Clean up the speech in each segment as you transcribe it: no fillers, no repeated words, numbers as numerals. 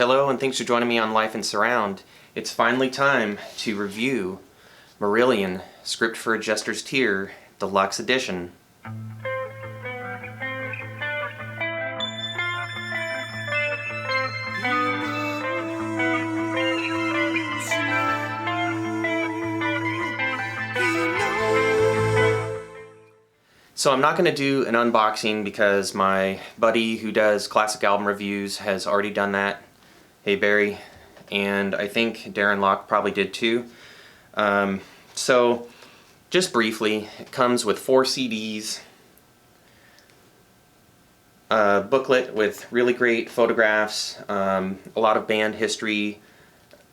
Hello and thanks for joining me on Life in Surround. It's finally time to review Marillion, Script for a Jester's Tear, Deluxe Edition. So I'm not going to do an unboxing because my buddy who does classic album reviews has already done that. Hey Barry. And I think Darren Locke probably did too. So just briefly, it comes with 4 CDs, a booklet with really great photographs, a lot of band history,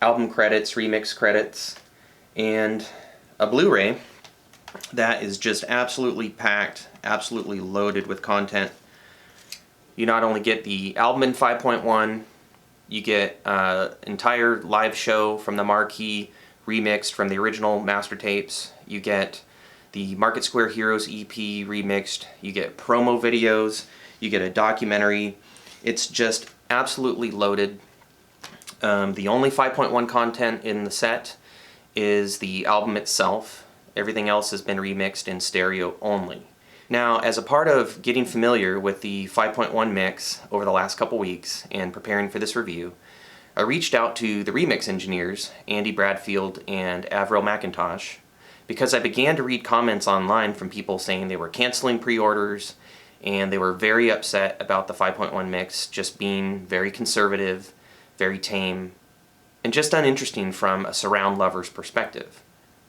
album credits, remix credits, and a Blu-ray that is just absolutely packed, absolutely loaded with content. You not only get the album in 5.1, you get an entire live show from the Marquee remixed from the original master tapes. You get the Market Square Heroes EP remixed. You get promo videos. You get a documentary. It's just absolutely loaded. The only 5.1 content in the set is the album itself. Everything else has been remixed in stereo only. Now, as a part of getting familiar with the 5.1 mix over the last couple weeks and preparing for this review, I reached out to the remix engineers, Andy Bradfield and Avril McIntosh, because I began to read comments online from people saying they were canceling pre-orders and they were very upset about the 5.1 mix just being very conservative, very tame, and just uninteresting from a surround lover's perspective.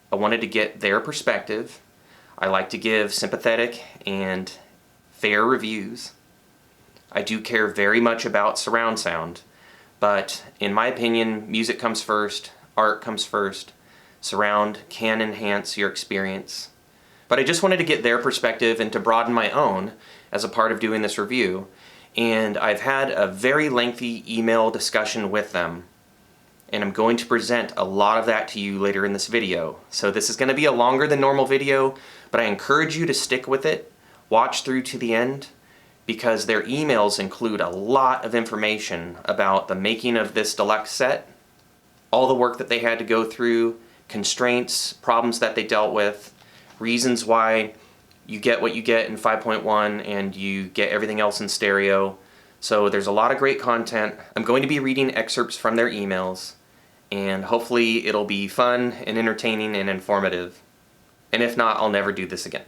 I wanted to get their perspective. I like to give sympathetic and fair reviews. I do care very much about surround sound, but in my opinion, music comes first, art comes first. Surround can enhance your experience. But I just wanted to get their perspective and to broaden my own as a part of doing this review, and I've had a very lengthy email discussion with them. And I'm going to present a lot of that to you later in this video. So this is going to be a longer than normal video, but I encourage you to stick with it, watch through to the end, because their emails include a lot of information about the making of this deluxe set, all the work that they had to go through, constraints, problems that they dealt with, reasons why you get what you get in 5.1 and you get everything else in stereo. So there's a lot of great content. I'm going to be reading excerpts from their emails, and hopefully it'll be fun and entertaining and informative. And if not, I'll never do this again.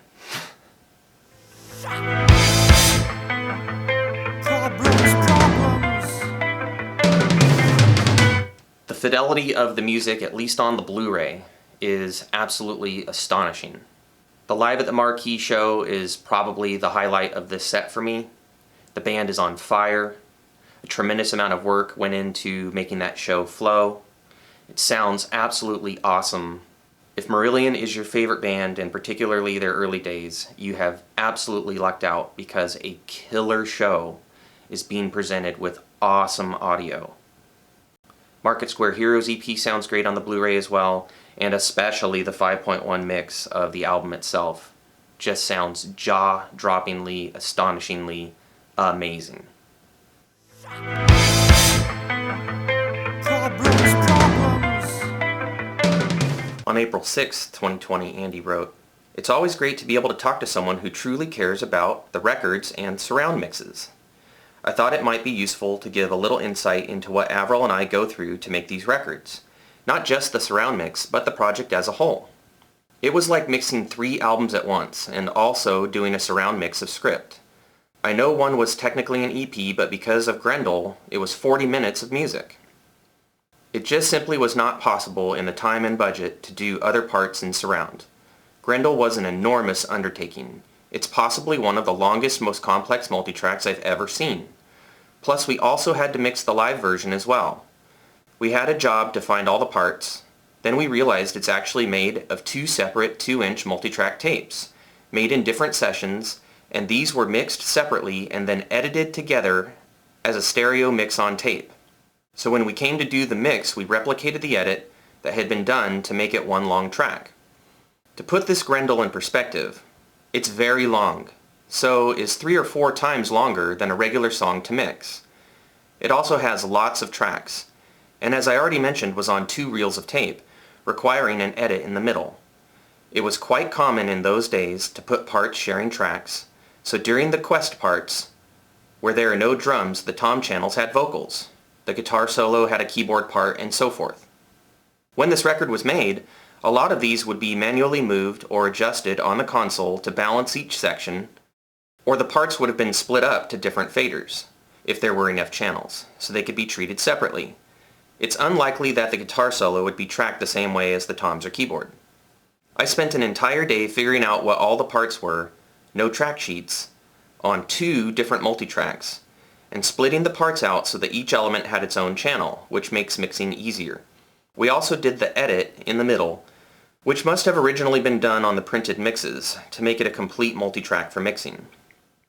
The fidelity of the music, at least on the Blu-ray, is absolutely astonishing. The Live at the Marquee show is probably the highlight of this set for me. The band is on fire. A tremendous amount of work went into making that show flow. It sounds absolutely awesome. If Marillion is your favorite band, and particularly their early days, you have absolutely lucked out because a killer show is being presented with awesome audio. Market Square Heroes EP sounds great on the Blu-ray as well, and especially the 5.1 mix of the album itself just sounds jaw-droppingly, astonishingly amazing. On April 6, 2020, Andy wrote, "It's always great to be able to talk to someone who truly cares about the records and surround mixes. I thought it might be useful to give a little insight into what Avril and I go through to make these records. Not just the surround mix, but the project as a whole. It was like mixing 3 albums at once, and also doing a surround mix of Script. I know one was technically an EP, but because of Grendel, it was 40 minutes of music. It just simply was not possible in the time and budget to do other parts in surround. Grendel was an enormous undertaking. It's possibly one of the longest, most complex multitracks I've ever seen. Plus we also had to mix the live version as well. We had a job to find all the parts. Then we realized it's actually made of 2 separate 2-inch multitrack tapes, made in different sessions, and these were mixed separately and then edited together as a stereo mix on tape. So when we came to do the mix, we replicated the edit that had been done to make it one long track. To put this Grendel in perspective, it's very long, so is 3 or 4 times longer than a regular song to mix. It also has lots of tracks, and as I already mentioned was on 2 reels of tape, requiring an edit in the middle. It was quite common in those days to put parts sharing tracks, so during the quest parts, where there are no drums, the tom channels had vocals, the guitar solo had a keyboard part, and so forth. When this record was made, a lot of these would be manually moved or adjusted on the console to balance each section, or the parts would have been split up to different faders, if there were enough channels, so they could be treated separately. It's unlikely that the guitar solo would be tracked the same way as the toms or keyboard. I spent an entire day figuring out what all the parts were, no track sheets, on 2 different multitracks, and splitting the parts out so that each element had its own channel, which makes mixing easier. We also did the edit in the middle, which must have originally been done on the printed mixes to make it a complete multitrack for mixing.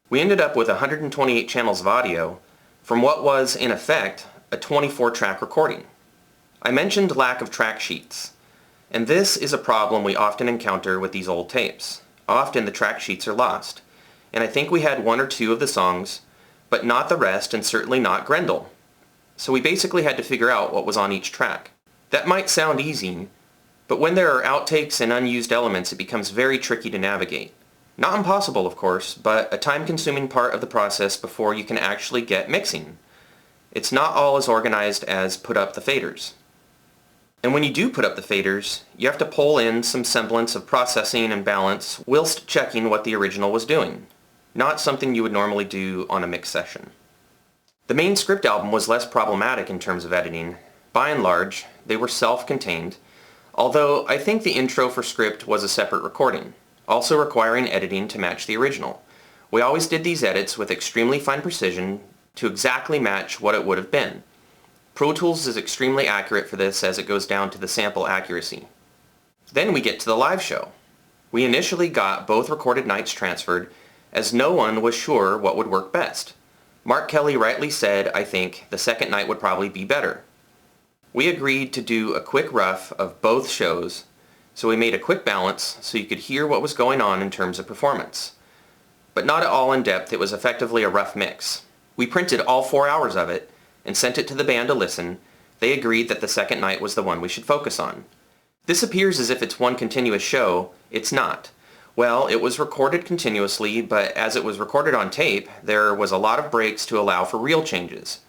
We ended up with 128 channels of audio from what was, in effect, a 24-track recording. I mentioned lack of track sheets, and this is a problem we often encounter with these old tapes. Often the track sheets are lost, and I think we had 1 or 2 of the songs, but not the rest and certainly not Grendel. So we basically had to figure out what was on each track. That might sound easy, but when there are outtakes and unused elements it becomes very tricky to navigate. Not impossible, of course, but a time-consuming part of the process before you can actually get mixing. It's not all as organized as put up the faders. And when you do put up the faders, you have to pull in some semblance of processing and balance whilst checking what the original was doing. Not something you would normally do on a mix session. The main Script album was less problematic in terms of editing. By and large, they were self-contained, although I think the intro for Script was a separate recording, also requiring editing to match the original. We always did these edits with extremely fine precision to exactly match what it would have been. Pro Tools is extremely accurate for this as it goes down to the sample accuracy. Then we get to the live show. We initially got both recorded nights transferred as no one was sure what would work best. Mark Kelly rightly said, I think, the second night would probably be better. We agreed to do a quick rough of both shows, so we made a quick balance so you could hear what was going on in terms of performance. But not at all in depth, it was effectively a rough mix. We printed all 4 hours of it and sent it to the band to listen. They agreed that the second night was the one we should focus on. This appears as if it's one continuous show. It's not. Well, it was recorded continuously, but as it was recorded on tape, there was a lot of breaks to allow for reel changes.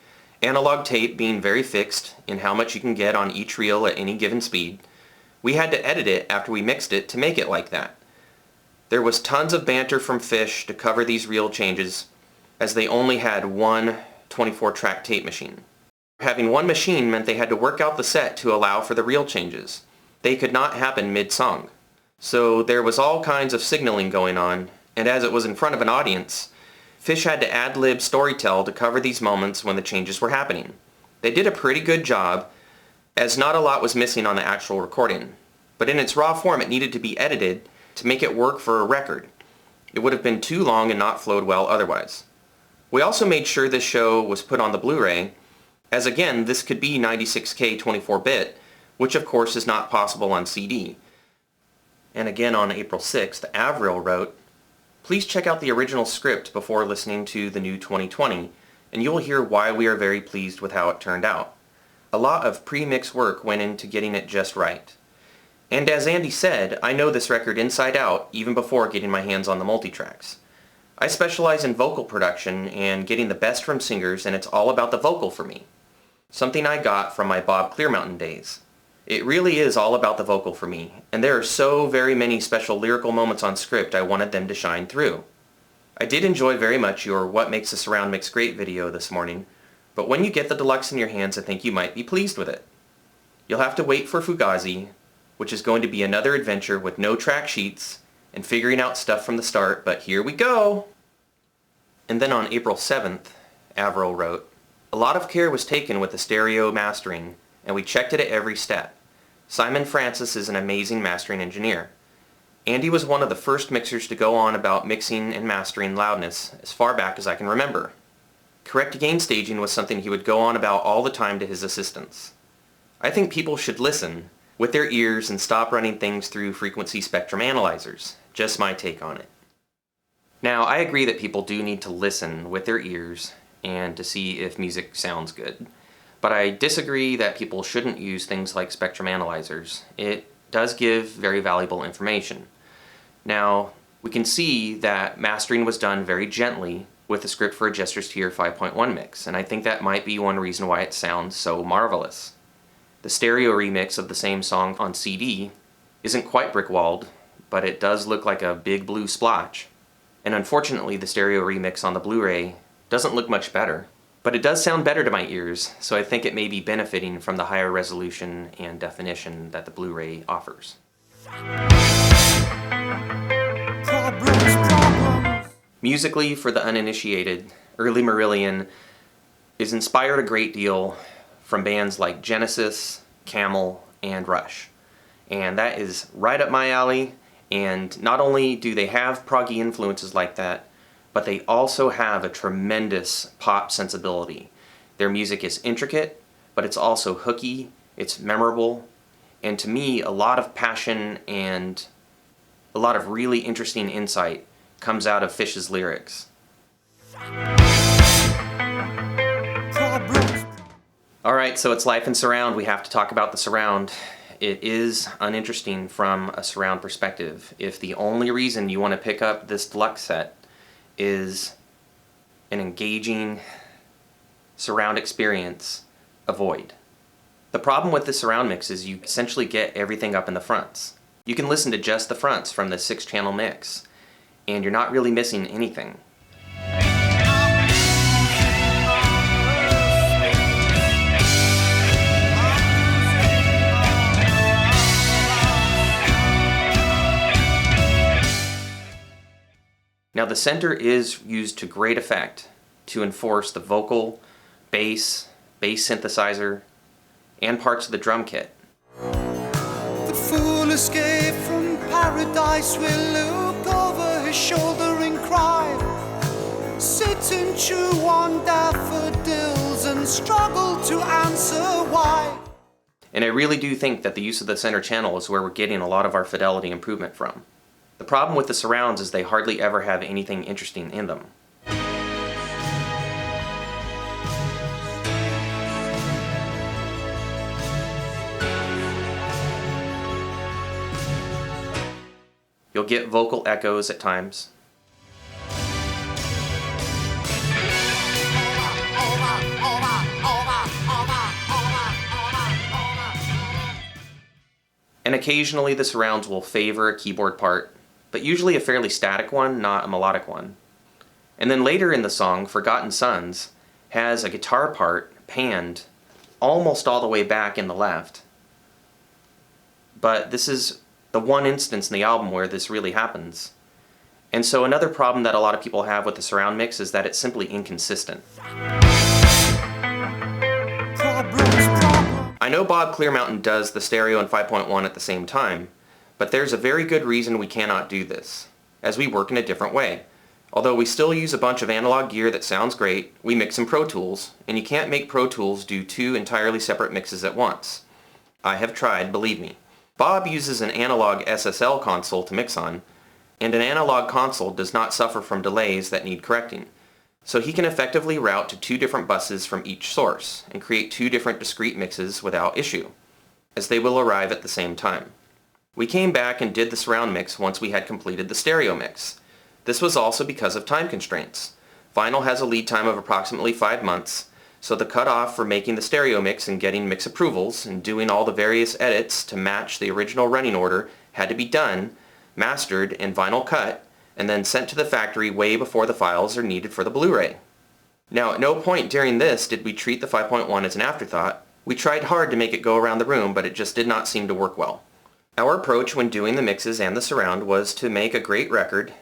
Analog tape being very fixed in how much you can get on each reel at any given speed, we had to edit it after we mixed it to make it like that. There was tons of banter from Fish to cover these reel changes, as they only had one 24-track tape machine. Having one machine meant they had to work out the set to allow for the reel changes. They could not happen mid-song. So there was all kinds of signaling going on, and as it was in front of an audience, Fish had to ad-lib storytell to cover these moments when the changes were happening. They did a pretty good job, as not a lot was missing on the actual recording, but in its raw form it needed to be edited to make it work for a record. It would have been too long and not flowed well otherwise. We also made sure this show was put on the Blu-ray, as again this could be 96K 24-bit, which of course is not possible on CD. And again on April 6th, Avril wrote, "Please check out the original script before listening to the new 2020, and you will hear why we are very pleased with how it turned out. A lot of pre-mix work went into getting it just right. And as Andy said, I know this record inside out even before getting my hands on the multitracks. I specialize in vocal production and getting the best from singers, and it's all about the vocal for me. Something I got from my Bob Clearmountain days. It really is all about the vocal for me, and there are so very many special lyrical moments on Script I wanted them to shine through. I did enjoy very much your What Makes a Surround Mix Great video this morning, but when you get the Deluxe in your hands I think you might be pleased with it. You'll have to wait for Fugazi, which is going to be another adventure with no track sheets and figuring out stuff from the start, but here we go!" And then on April 7th, Avril wrote, "A lot of care was taken with the stereo mastering, and we checked it at every step. Simon Francis is an amazing mastering engineer. Andy was one of the first mixers to go on about mixing and mastering loudness as far back as I can remember. Correct gain staging was something he would go on about all the time to his assistants. I think people should listen with their ears and stop running things through frequency spectrum analyzers. Just my take on it." Now, I agree that people do need to listen with their ears and to see if music sounds good. But I disagree that people shouldn't use things like spectrum analyzers. It does give very valuable information. Now, we can see that mastering was done very gently with the script for a Jester's Tier 5.1 mix, and I think that might be one reason why it sounds so marvelous. The stereo remix of the same song on CD isn't quite brick-walled, but it does look like a big blue splotch. And unfortunately, the stereo remix on the Blu-ray doesn't look much better. But it does sound better to my ears, so I think it may be benefiting from the higher resolution and definition that the Blu-ray offers. Musically, for the uninitiated, early Marillion is inspired a great deal from bands like Genesis, Camel, and Rush. And that is right up my alley, and not only do they have proggy influences like that, but they also have a tremendous pop sensibility. Their music is intricate, but it's also hooky, it's memorable, and to me, a lot of passion and a lot of really interesting insight comes out of Fish's lyrics. Alright, so it's life in surround. We have to talk about the surround. It is uninteresting from a surround perspective. If the only reason you want to pick up this deluxe set is an engaging surround experience, avoid. The problem with the surround mix is you essentially get everything up in the fronts. You can listen to just the fronts from the 6-channel mix, and you're not really missing anything. Now the center is used to great effect to enforce the vocal, bass synthesizer, and parts of the drum kit. The fool escaped from paradise will look over his shoulder and cry, sit and chew on daffodils and struggle to answer why. And I really do think that the use of the center channel is where we're getting a lot of our fidelity improvement from. The problem with the surrounds is they hardly ever have anything interesting in them. You'll get vocal echoes at times. And occasionally the surrounds will favor a keyboard part, but usually a fairly static one, not a melodic one. And then later in the song, Forgotten Sons has a guitar part panned almost all the way back in the left. But this is the one instance in the album where this really happens. And so another problem that a lot of people have with the surround mix is that it's simply inconsistent. I know Bob Clearmountain does the stereo and 5.1 at the same time, but there's a very good reason we cannot do this, as we work in a different way. Although we still use a bunch of analog gear that sounds great, we mix in Pro Tools, and you can't make Pro Tools do two entirely separate mixes at once. I have tried, believe me. Bob uses an analog SSL console to mix on, and an analog console does not suffer from delays that need correcting. So he can effectively route to two different buses from each source, and create two different discrete mixes without issue, as they will arrive at the same time. We came back and did the surround mix once we had completed the stereo mix. This was also because of time constraints. Vinyl has a lead time of approximately 5 months, so the cutoff for making the stereo mix and getting mix approvals and doing all the various edits to match the original running order had to be done, mastered, and vinyl cut, and then sent to the factory way before the files are needed for the Blu-ray. Now, at no point during this did we treat the 5.1 as an afterthought. We tried hard to make it go around the room, but it just did not seem to work well. Our approach when doing the mixes and the surround was to make a great record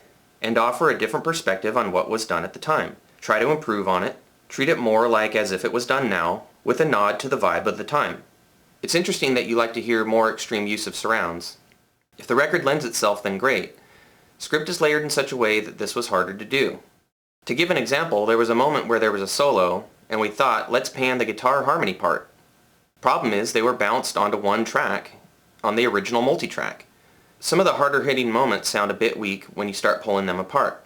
and offer a different perspective on what was done at the time. Try to improve on it, treat it more like as if it was done now, with a nod to the vibe of the time. It's interesting that you like to hear more extreme use of surrounds. If the record lends itself, then great. Script is layered in such a way that this was harder to do. To give an example, there was a moment where there was a solo, and we thought, let's pan the guitar harmony part. Problem is, they were bounced onto one track on the original multitrack. Some of the harder hitting moments sound a bit weak when you start pulling them apart.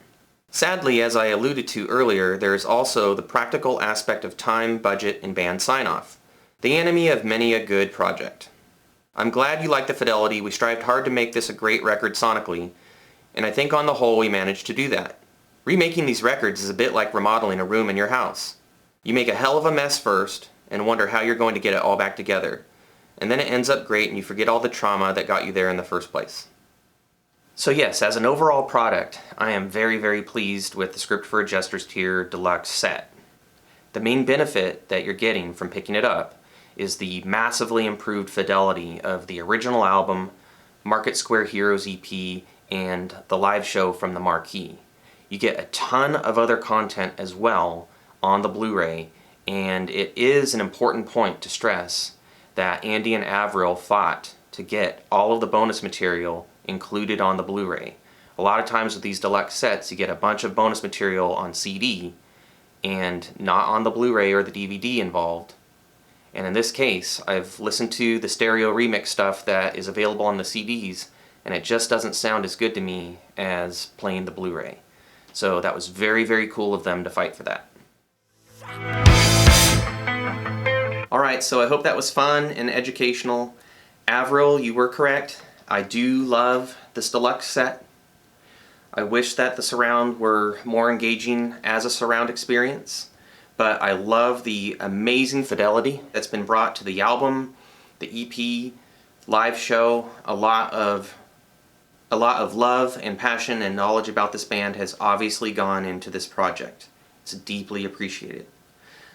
Sadly, as I alluded to earlier, there is also the practical aspect of time, budget, and band sign-off, the enemy of many a good project. I'm glad you like the Fidelity. We strived hard to make this a great record sonically, and I think on the whole we managed to do that. Remaking these records is a bit like remodeling a room in your house. You make a hell of a mess first, and wonder how you're going to get it all back together. And then it ends up great and you forget all the trauma that got you there in the first place. So yes, as an overall product, I am very, very pleased with the Script for a Jester's Tear Deluxe set. The main benefit that you're getting from picking it up is the massively improved fidelity of the original album, Market Square Heroes EP, and the live show from the Marquee. You get a ton of other content as well on the Blu-ray, and it is an important point to stress that Andy and Avril fought to get all of the bonus material included on the Blu-ray. A lot of times with these deluxe sets you get a bunch of bonus material on CD and not on the Blu-ray or the DVD involved. And in this case, I've listened to the stereo remix stuff that is available on the CDs, and it just doesn't sound as good to me as playing the Blu-ray. So that was very, very cool of them to fight for that. Alright, so I hope that was fun and educational. Avril, you were correct. I do love this deluxe set. I wish that the surround were more engaging as a surround experience, but I love the amazing fidelity that's been brought to the album, the EP, live show. A lot of love and passion and knowledge about this band has obviously gone into this project. It's deeply appreciated.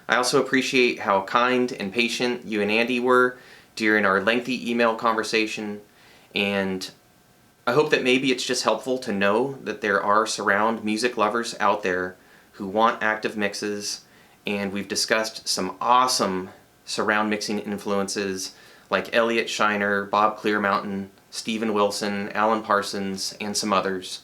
I also appreciate how kind and patient you and Andy were during our lengthy email conversation, and I hope that maybe it's just helpful to know that there are surround music lovers out there who want active mixes, and we've discussed some awesome surround mixing influences like Elliot Shiner, Bob Clearmountain, Steven Wilson, Alan Parsons, and some others.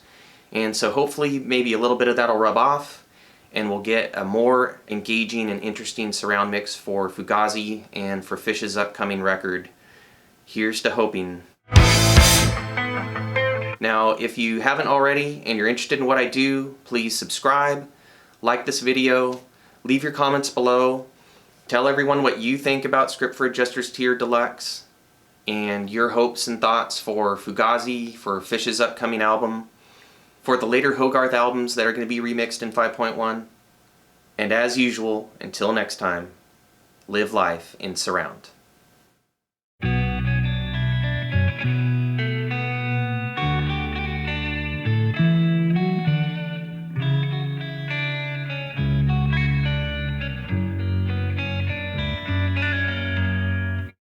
And so hopefully maybe a little bit of that'll rub off, and we'll get a more engaging and interesting surround mix for Fugazi and for Fish's upcoming record. Here's to hoping. Now, if you haven't already and you're interested in what I do, please subscribe, like this video, leave your comments below, tell everyone what you think about Script for a Jester's Tear Deluxe, and your hopes and thoughts for Fugazi, for Fish's upcoming album, for the later Hogarth albums that are going to be remixed in 5.1. And as usual, until next time, live life in surround.